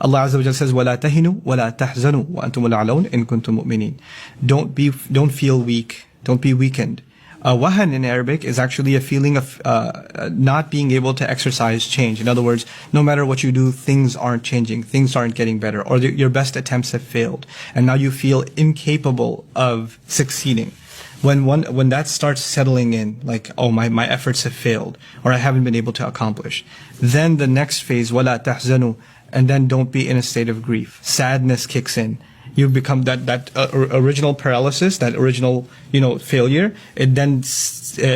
Allah Azza wa Jalla says, وَلَا تَهِنُوا وَلَا تَحْزَنُوا وَأَنْتُمُ الْأَعْلَوْنَ إِن كُنتُم مُؤْمِنِينَ. Don't feel weak. Don't be weakened. Wahan in Arabic is actually a feeling of not being able to exercise change. In other words, no matter what you do, things aren't changing, things aren't getting better, or your best attempts have failed, and now you feel incapable of succeeding. When that starts settling in, like, oh, my efforts have failed, or I haven't been able to accomplish, then the next phase, وَلَا تَحْزَنُوا, and then don't be in a state of grief. Sadness kicks in. You become that original paralysis, that original, failure. It then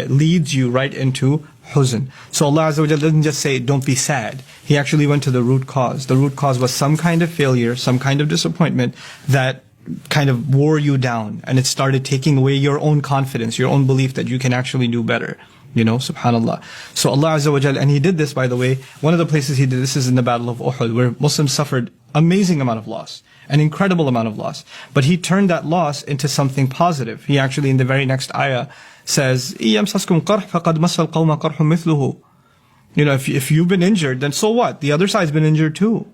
leads you right into huzn. So Allah Azza wa Jalla doesn't just say, don't be sad. He actually went to the root cause. The root cause was some kind of failure, some kind of disappointment that kind of wore you down, and it started taking away your own confidence, your own belief that you can actually do better. Subhanallah. So Allah Azza wa Jalla, and He did this, by the way, one of the places He did this is in the Battle of Uhud, where Muslims suffered amazing amount of loss, an incredible amount of loss. But He turned that loss into something positive. He actually, in the very next ayah, says, إِيَمْسَسْكُمْ قَرْحٌ فَقَدْ مَسَّ الْقَوْمَ قَرْحٌ مِثْلُهُ. If you've been injured, then so what? The other side's been injured too.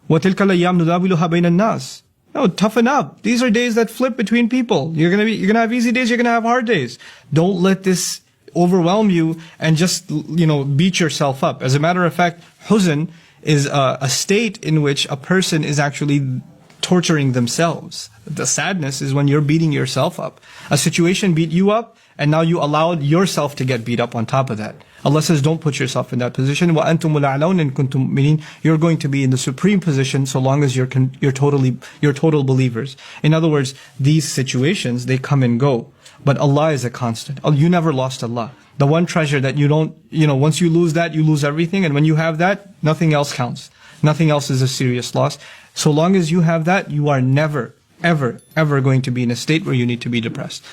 وَتِلْكَ الْأَيَّامُ نُدَاوِلُهَا بَيْنَ النَّاسِ. No, toughen up. These are days that flip between people. You're gonna have easy days, you're gonna have hard days. Don't let this overwhelm you and just, beat yourself up. As a matter of fact, huzn is a state in which a person is actually torturing themselves. The sadness is when you're beating yourself up. A situation beat you up, and now you allowed yourself to get beat up on top of that. Allah says, don't put yourself in that position. وَأَنْتُمُ الْأَعْلَوْنَ إِن كُنتُم مُؤْمِنِينَ. You're going to be in the supreme position so long as you're total believers. In other words, these situations, they come and go. But Allah is a constant. You never lost Allah. The one treasure that you don't, once you lose that, you lose everything. And when you have that, nothing else counts. Nothing else is a serious loss. So long as you have that, you are never, ever, ever going to be in a state where you need to be depressed.